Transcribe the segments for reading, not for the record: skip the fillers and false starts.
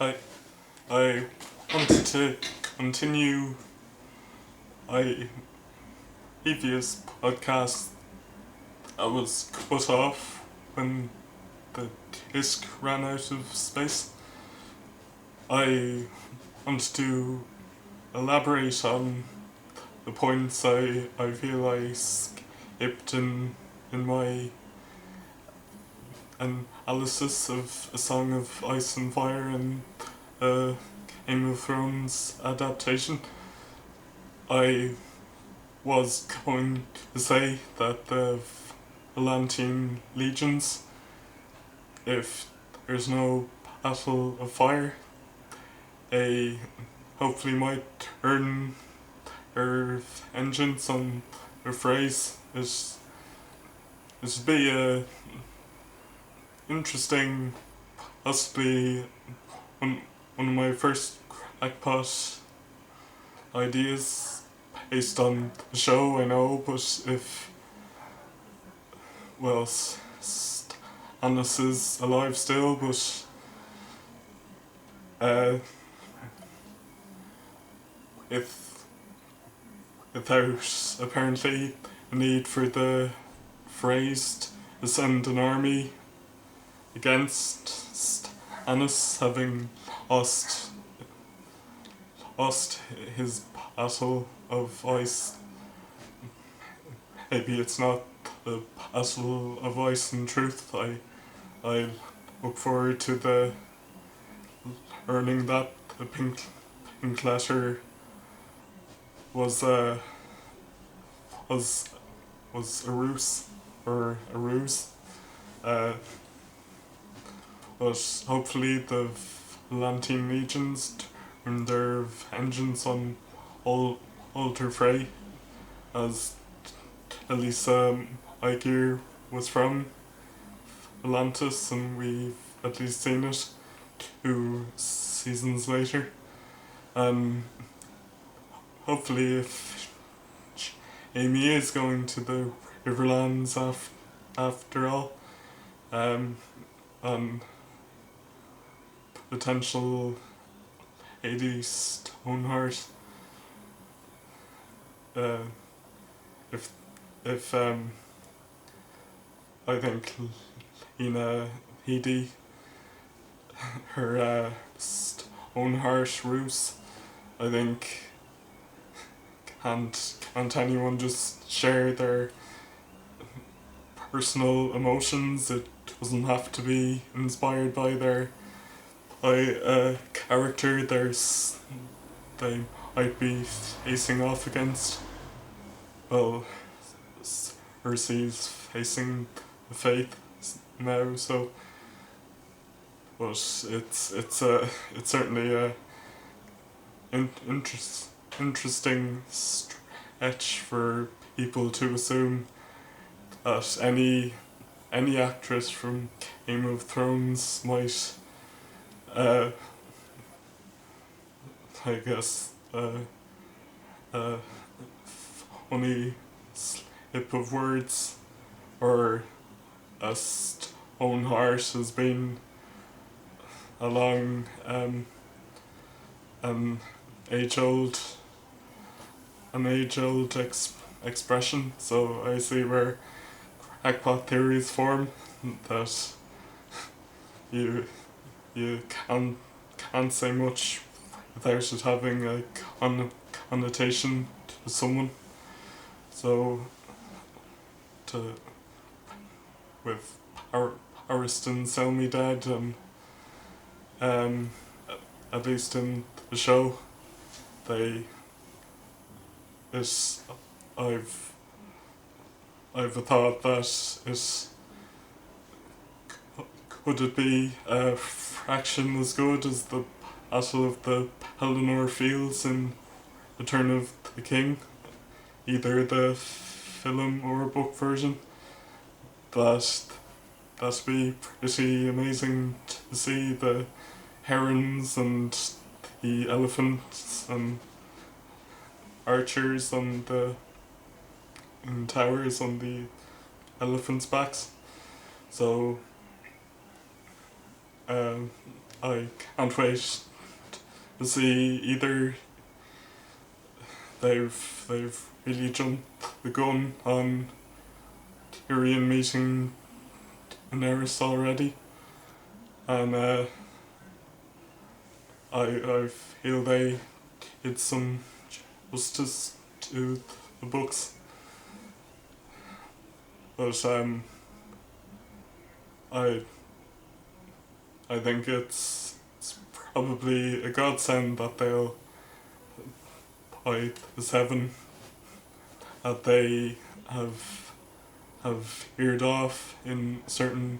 I I wanted to continue a previous podcast I was cut off when the disk ran out of space. I wanted to elaborate on the points I feel I skipped in my analysis of A Song of Ice and Fire and Game of Thrones adaptation. I was going to say that the Atlantean legions, if there's no Battle of Fire, they hopefully might earn their vengeance on their phrase. This would be a interesting, possibly one of my first crackpot ideas based on the show, I know, but if, well, Stannis is alive still, but if without apparently a need for the phrase to send an army against Stannis, having lost his battle of ice. Maybe it's not the battle of ice in truth. I look forward to the learning that the pink letter was a ruse or a ruse. But hopefully the Atlantean legions turn their vengeance on Alter Frey, as Elisa Igear was from Atlantis, and we've at least seen it 2 seasons later. And hopefully if Amy is going to the Riverlands after all, and potential Lady Stoneheart, if I think Lena Headey, her Stoneheart ruse, I think can't anyone just share their personal emotions? It doesn't have to be inspired by their character they might be facing off against. Well, Cersei's facing the Faith now, so but it's certainly a interesting stretch for people to assume that any actress from Game of Thrones might I guess funny slip of words, or a Stoneheart has been a long an age-old expression, so I see where crackpot theories form, that you can't say much without it having a connotation to someone. So with Ariston Sell Me Dead, and at least in the show, I've a thought that could it be a fraction as good as the Battle of the Pelennor Fields in Return of the King, either the film or book version. That'd be pretty amazing to see the herons and the elephants and archers on in towers on the elephants' backs. So I can't wait to see either they've really jumped the gun on Tyrion meeting Daenerys already, and I feel they did some justice to the books, but I I think it's probably a godsend that they'll by the seven that they have eared off in certain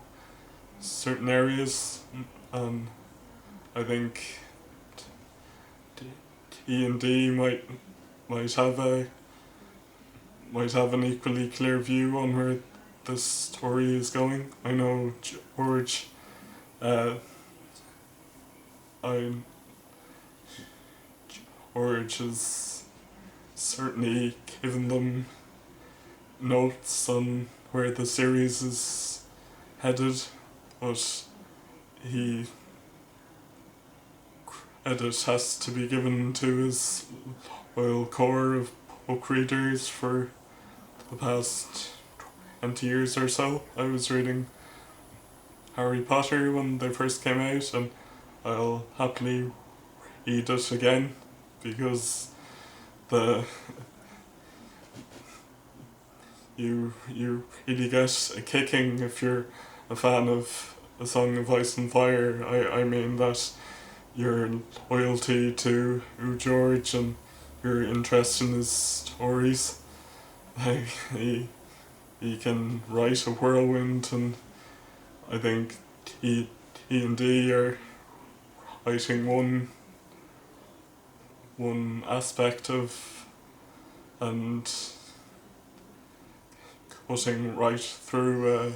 areas, and I think D&D might have an equally clear view on where the story is going. I know George, George has certainly given them notes on where the series is headed, but credit has to be given to his loyal core of book readers for the past 20 years or so. I was reading Harry Potter when they first came out, and I'll happily read it again because you really get a kicking if you're a fan of A Song of Ice and Fire. I mean that your loyalty to George and your interest in his stories, like he can write a whirlwind, and I think D&D are writing one aspect of and cutting right through a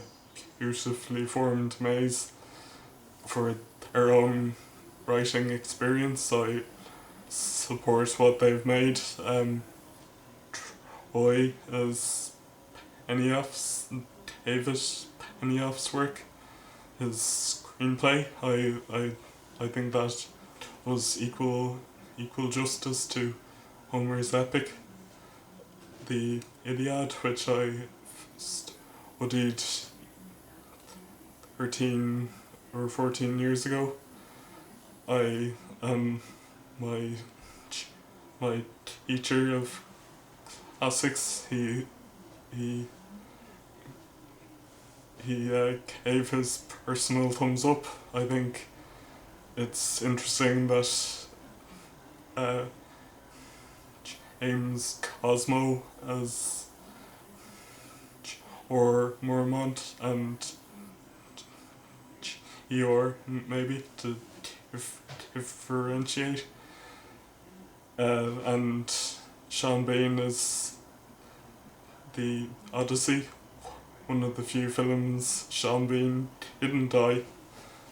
beautifully formed maze for their own writing experience. I support what they've made. Troy as David Benioff's work, his screenplay, I think that was equal justice to Homer's epic, the Iliad, which I studied 13 or 14 years ago. My teacher of classics, he gave his personal thumbs up. I think it's interesting that James Cosmo as or Mormont and Eeyore maybe to differentiate, and Sean Bean is the Odyssey, one of the few films Sean Bean didn't die.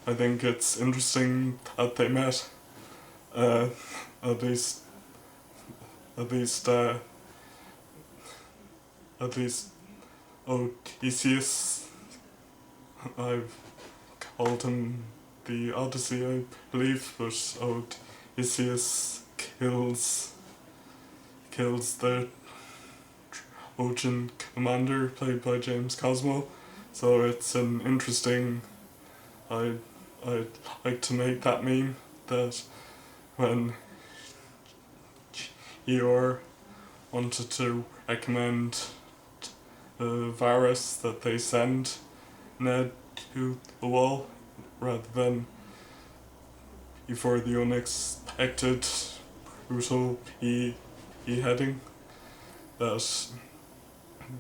I think it's interesting that they met. At least Odysseus, I've called him the Odyssey, I believe, but Odysseus kills the Trojan commander played by James Cosmo, so it's an interesting. I'd like to make that meme that when Eeyore wanted to recommend Varys that they send Ned to the wall rather than before the unexpected brutal beheading, that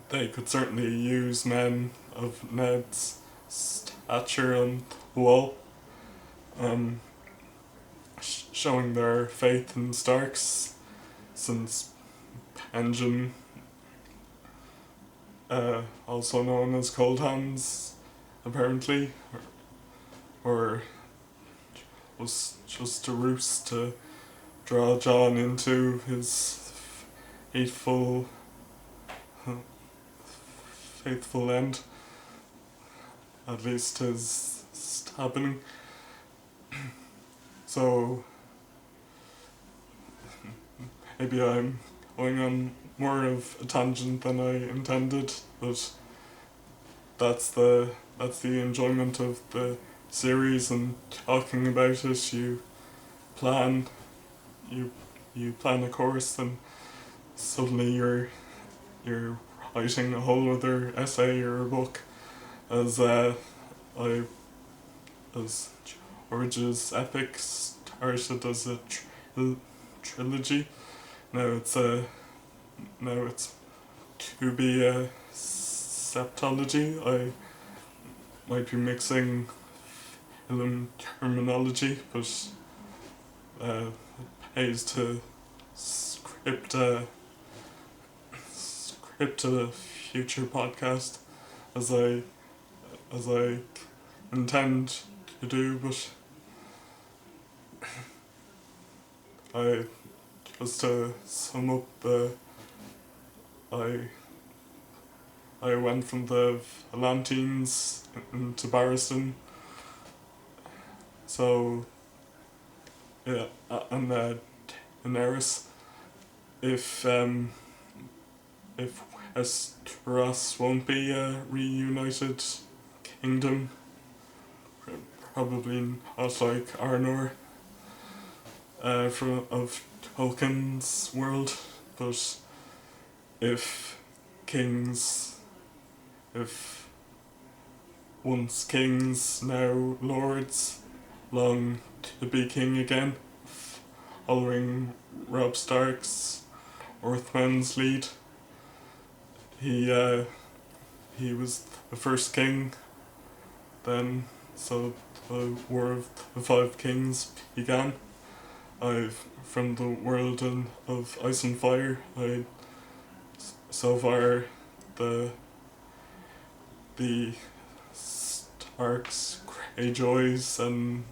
they could certainly use men of Ned's stature on the wall, showing their faith in Starks, since Benjen, also known as Cold Hands, apparently, or was just a ruse to draw Jon into his faithful end, at least his stabbing. So maybe I'm going on more of a tangent than I intended, but that's the enjoyment of the series and talking about it. Plan you plan a course and suddenly you're writing a whole other essay or a book, as I as Origins Epic started as a trilogy. Now it's to be a septology. I might be mixing film terminology, but it pays to script a future podcast as I intend to do, but just to sum up, I went from the Valentines into Barristan, so yeah, and Daenerys. If Westeros won't be a reunited kingdom, probably not like Arnor of Tolkien's world, but if once kings, now lords, long to be king again, following Robb Stark's Earthmen's lead. He was the first king then, so the War of the Five Kings began. From the world of Ice and Fire, so far the Starks, Greyjoys and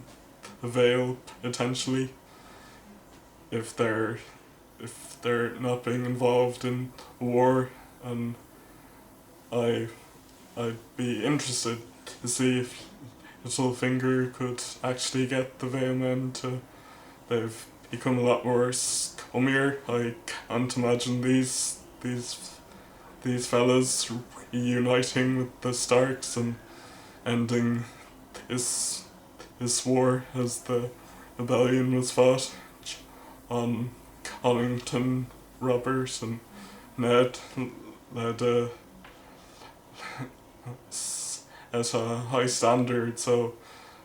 the Vale potentially, if they're not being involved in war, and I'd be interested to see if Littlefinger could actually get the Vale men to. They've become a lot more scummier. I can't imagine these fellas reuniting with the Starks and ending this war as the rebellion was fought on Collington, Robert and Ned led at a high standard, so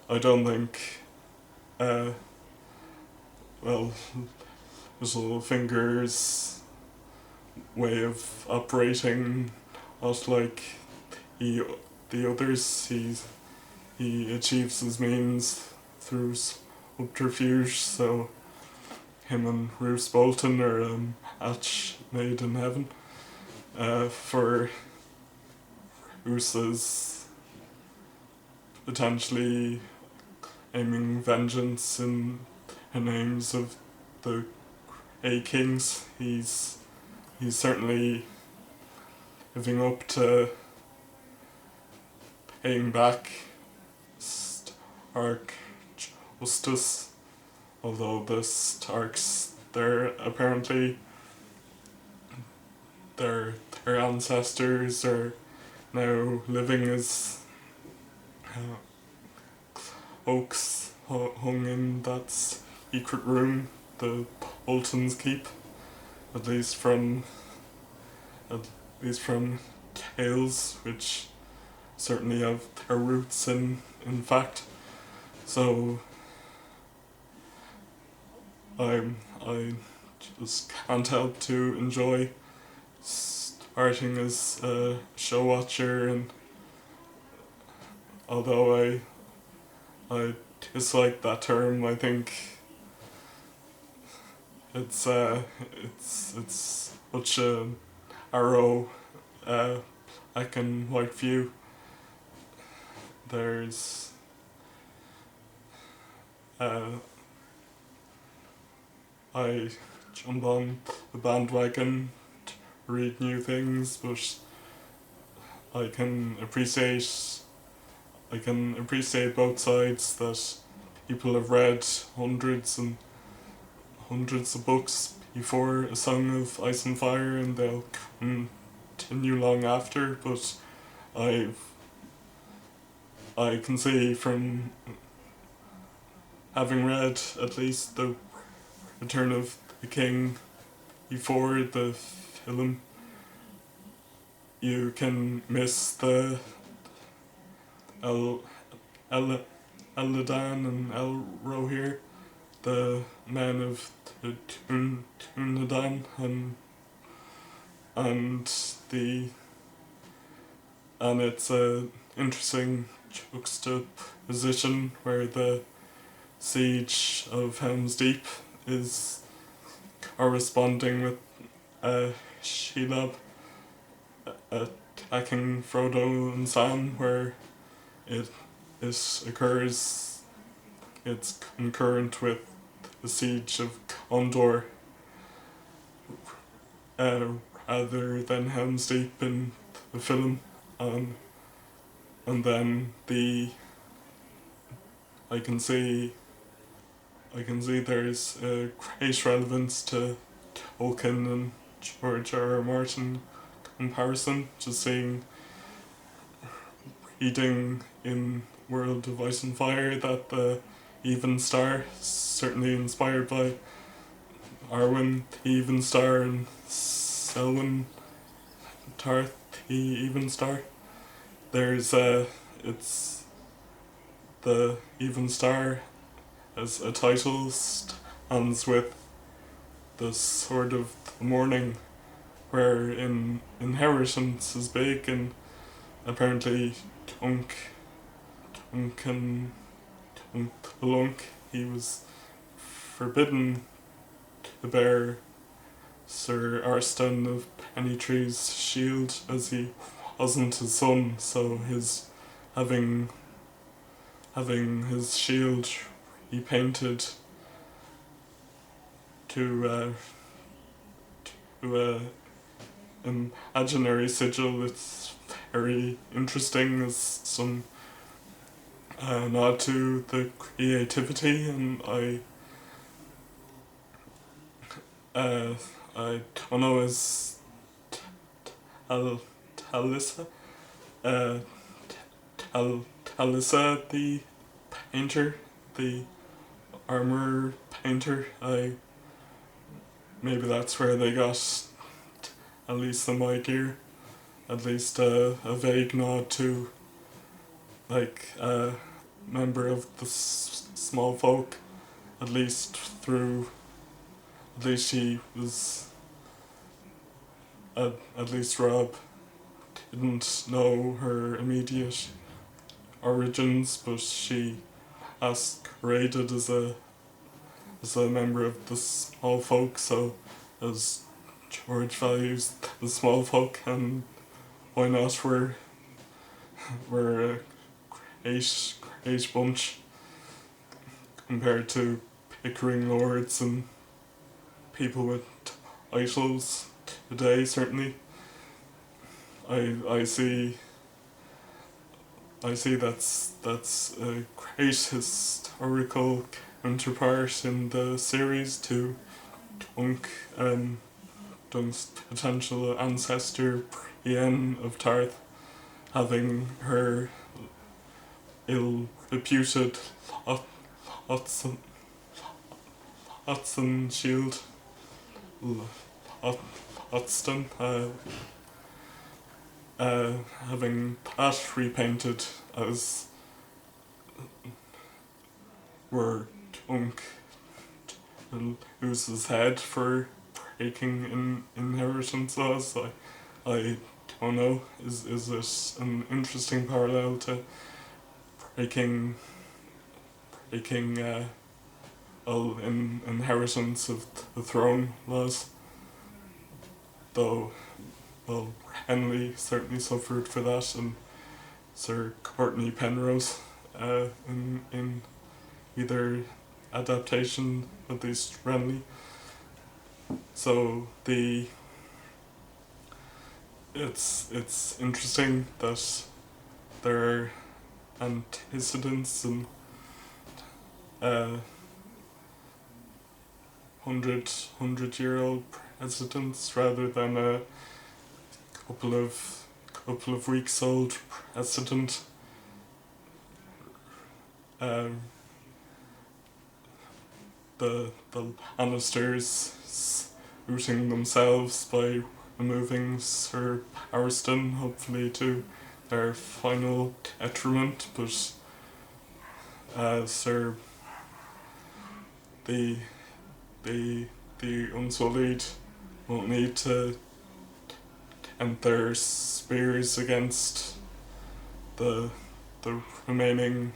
I don't think Littlefinger's way of operating, not like the others. He achieves his means through subterfuge, so him and Roose Bolton are match made in heaven. For Roose's potentially aiming vengeance in the names of the Grey Kings, he's certainly living up to paying back Stark justice, although the Starks, they're apparently their ancestors are now living as oaks hung in that secret room the Boltons keep, at least from tales which certainly have their roots in fact. So I just can't help to enjoy starting as a show watcher, and although I dislike that term, I think it's such a arrow black and white view. There's I jump on the bandwagon to read new things, but I can appreciate both sides, that people have read hundreds and hundreds of books before A Song of Ice and Fire, and they'll continue long after, but I can see from having read at least The Return of the King before the film, you can miss the Eladan and Rohir, the men of the Túnadan, and it's a interesting juxtaposition where the siege of Helm's Deep is corresponding with Shelob attacking Frodo and Sam, where it occurs, it's concurrent with the siege of Gondor, rather than Helm's Deep in the film, and then I can see there's a great relevance to Tolkien and George R. R. Martin comparison, just seeing, reading in World of Ice and Fire that the Evenstar, certainly inspired by Arwen the Evenstar and Selwyn Tarth the Evenstar. There's it's the Evenstar as a title stands with the Sword of the Morning, where in inheritance is big, and apparently Duncan he was forbidden to bear Sir Arstan of Pennytree's shield as he wasn't his son, so his having his shield repainted to imaginary sigil. It's very interesting as some nod to the creativity, and I don't know, is Talissa the painter, the armor painter. Maybe that's where they got at least some idea, at least a vague nod to, like, a member of the small folk, at least he was, at least Rob didn't know her immediate origins, but she masqueraded as a member of the small folk, so as George values the small folk, and why not, we're a great bunch compared to Pickering lords and people with titles today. Certainly I see that's a great historical counterpart in the series to Dunk's potential ancestor Brienne of Tarth, having her ill-reputed Lotston shield, Lotston, having that repainted as where Dunk lose his head for breaking inheritance laws. I don't know, is it an interesting parallel to breaking inheritance of the throne laws, though, well, Henley certainly suffered for that, and Sir Courtney Penrose in either adaptation, at least Renly. So it's interesting that there are antecedents and hundred-year-old presidents rather than a couple of weeks old president. The Lannisters rooting themselves by removing Sir Ariston, hopefully to their final detriment, but Sir the Unsullied won't need to end their spears against the remaining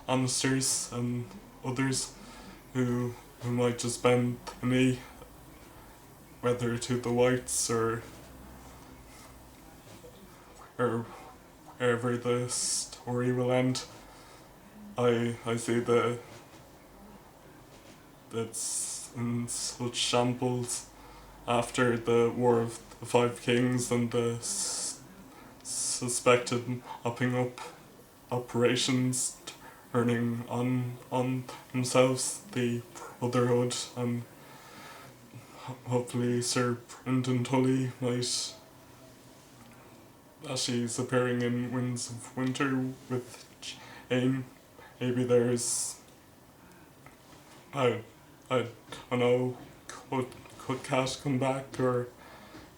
Lannisters and others who might just bend the knee, whether to the Whites or wherever the story will end. I see it's in such shambles after the War of the Five Kings and the suspected mopping up operations turning on themselves, the Brotherhood, and hopefully Sir Brendan Tully might, as she's appearing in Winds of Winter with Jane. Maybe there's, I don't know, could Cat come back, or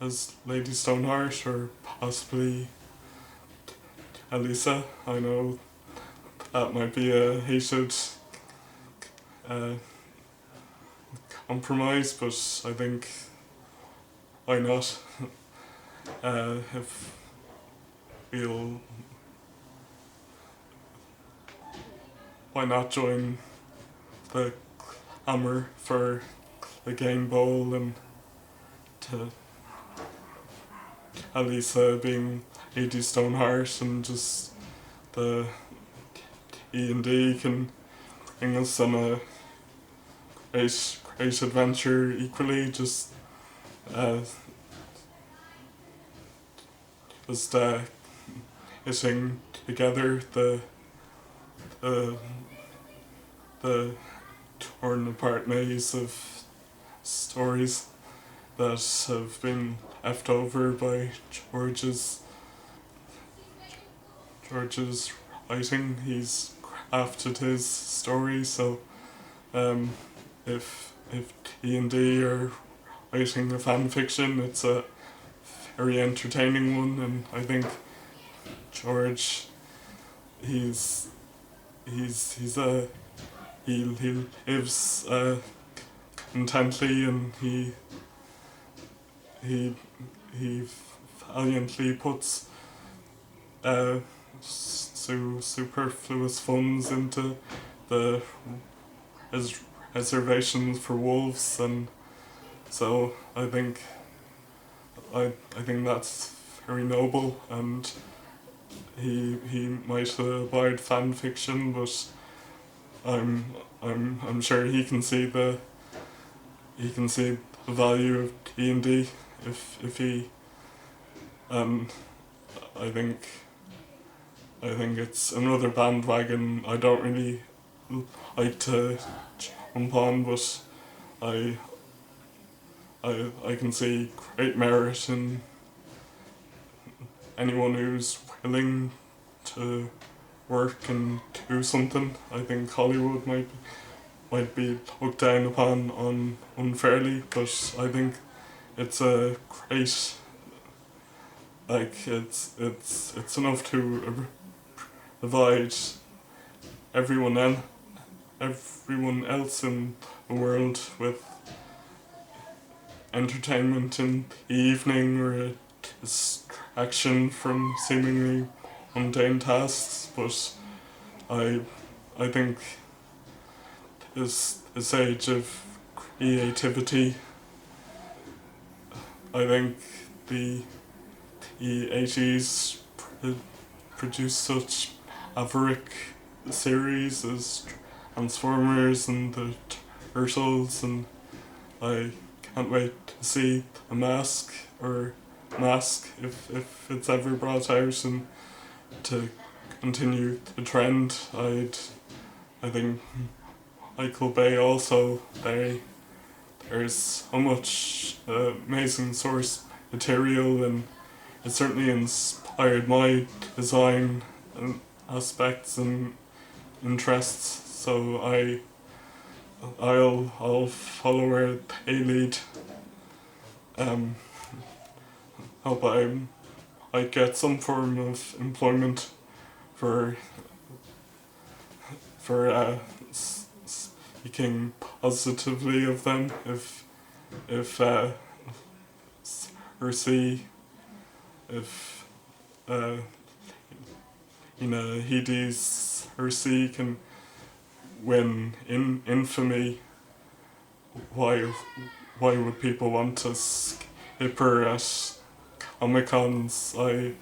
as Lady Stoneheart, or possibly Elisa. I know that might be a hated compromise, but I think why not? If we'll, why not join the clamour for the game bowl and to Elisa being Lady Stoneheart, and just the E&D can bring us on a great adventure equally, just hitting together the torn apart maze of stories that have been left over by George's writing. He's crafted his story, so if D&D are writing a fan fiction, it's a very entertaining one, and I think George, he lives intently, and he valiantly puts superfluous funds into the reservations for wolves, and so I think that's very noble, and he might abide fan fiction, but I'm sure he can see the value of D&D if he, and I think it's another bandwagon I don't really like to jump on, but I can see great merit in anyone who's willing to work and do something. I think Hollywood might be looked down upon unfairly, but I think it's a great, like, it's enough to provide everyone else in the world with entertainment in the evening, or a distraction from seemingly mundane tasks. But I think this age of creativity, I think the 80s produced such maverick series as Transformers and the Turtles, and I can't wait to see a Mask if it's ever brought out, and to continue the trend, I think Michael Bay also, there's so much amazing source material, and it certainly inspired my design and aspects and interests. So I'll follow where they lead. Hope I get some form of employment for speaking positively of them. If or see if Hades or C can win in infamy, why would people want to skip her at Comic Cons? I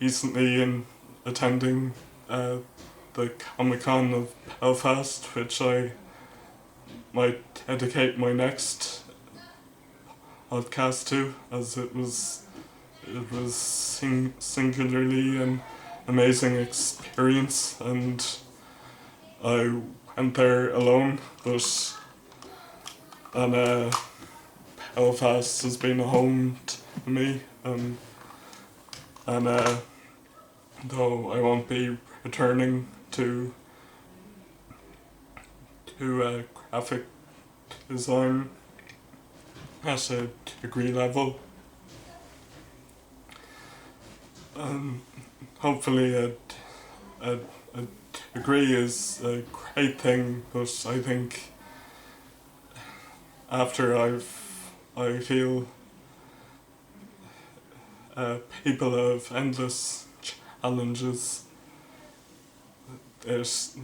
recently in attending the Comic Con of Belfast, which I might dedicate my next podcast to, as it was singularly an amazing experience, and I went there alone, but Belfast has been a home to me, and though I won't be returning to graphic design at a degree level, hopefully a degree is a great thing, but I think after I feel people have endless challenges. It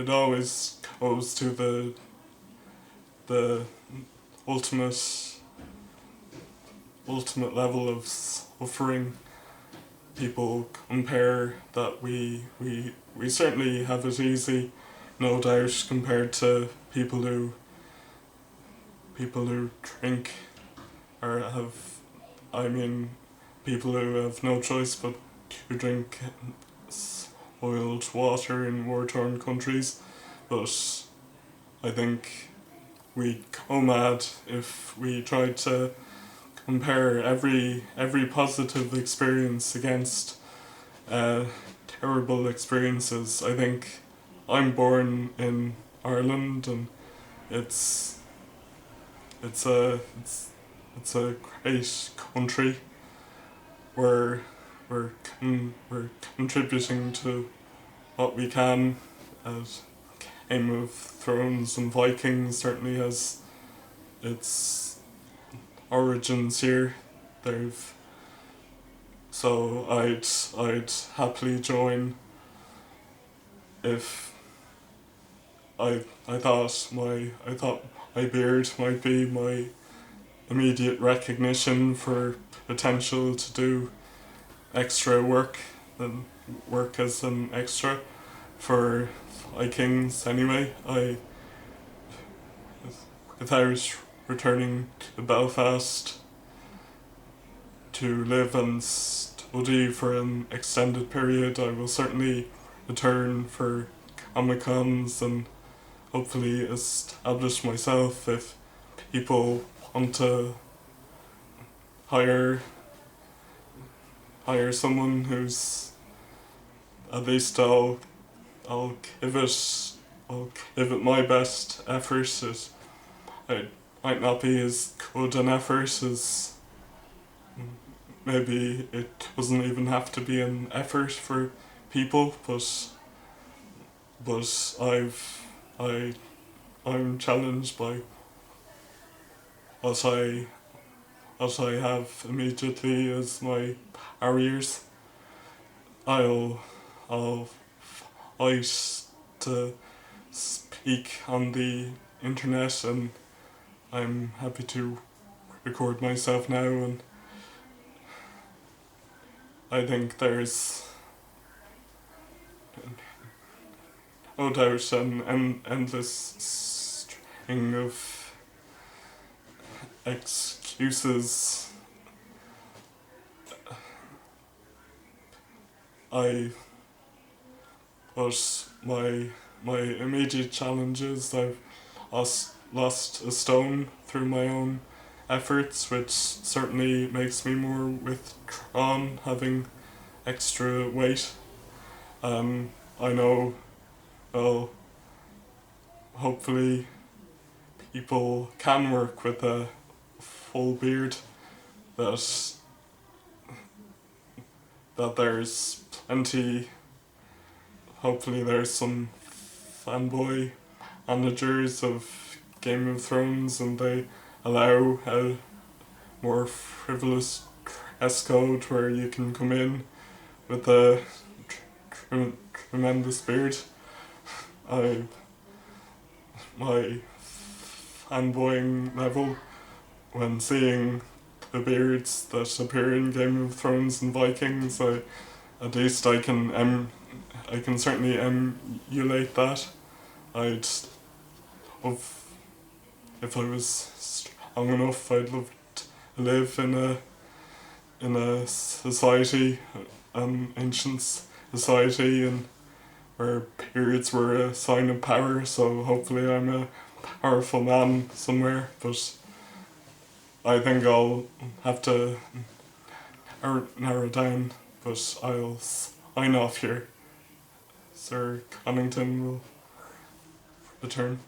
always goes to the ultimate level of suffering. People compare that we certainly have it easy, no doubt, compared to people who drink or have, people who have no choice but to drink oiled water in war-torn countries. But I think we'd go mad if we tried to compare every positive experience against terrible experiences. I think I'm born in Ireland, and it's a great country. We're contributing to what we can. As Game of Thrones and Vikings certainly has its origins here. So I'd happily join if I thought my beard might be my immediate recognition for potential to do extra work and work as an extra for Vikings anyway. Without returning to Belfast to live and study for an extended period, I will certainly return for Comic Cons and hopefully establish myself. If people want to hire someone who's, at least I'll give it my best effort. It might not be as good an effort as, maybe it doesn't even have to be an effort for people, but I'm challenged by what I have immediately as my barriers. I'll fight to speak on the internet, and I'm happy to record myself now, and I think there's no doubt an endless string of excuses I but my immediate challenge is I've lost a stone through my own efforts, which certainly makes me more withdrawn, having extra weight. I know, well, hopefully people can work with a full beard, that there's plenty, hopefully there's some fanboy managers of Game of Thrones and they allow a more frivolous dress code where you can come in with a tremendous beard. My fanboying level when seeing the beards that appear in Game of Thrones and Vikings, at least I can certainly emulate that. I'd love, if I was strong enough, I'd love to live in a society, ancient society, and where periods were a sign of power. So hopefully I'm a powerful man somewhere, but I think I'll have to narrow down. But I'll sign off here. Sir Connington will return.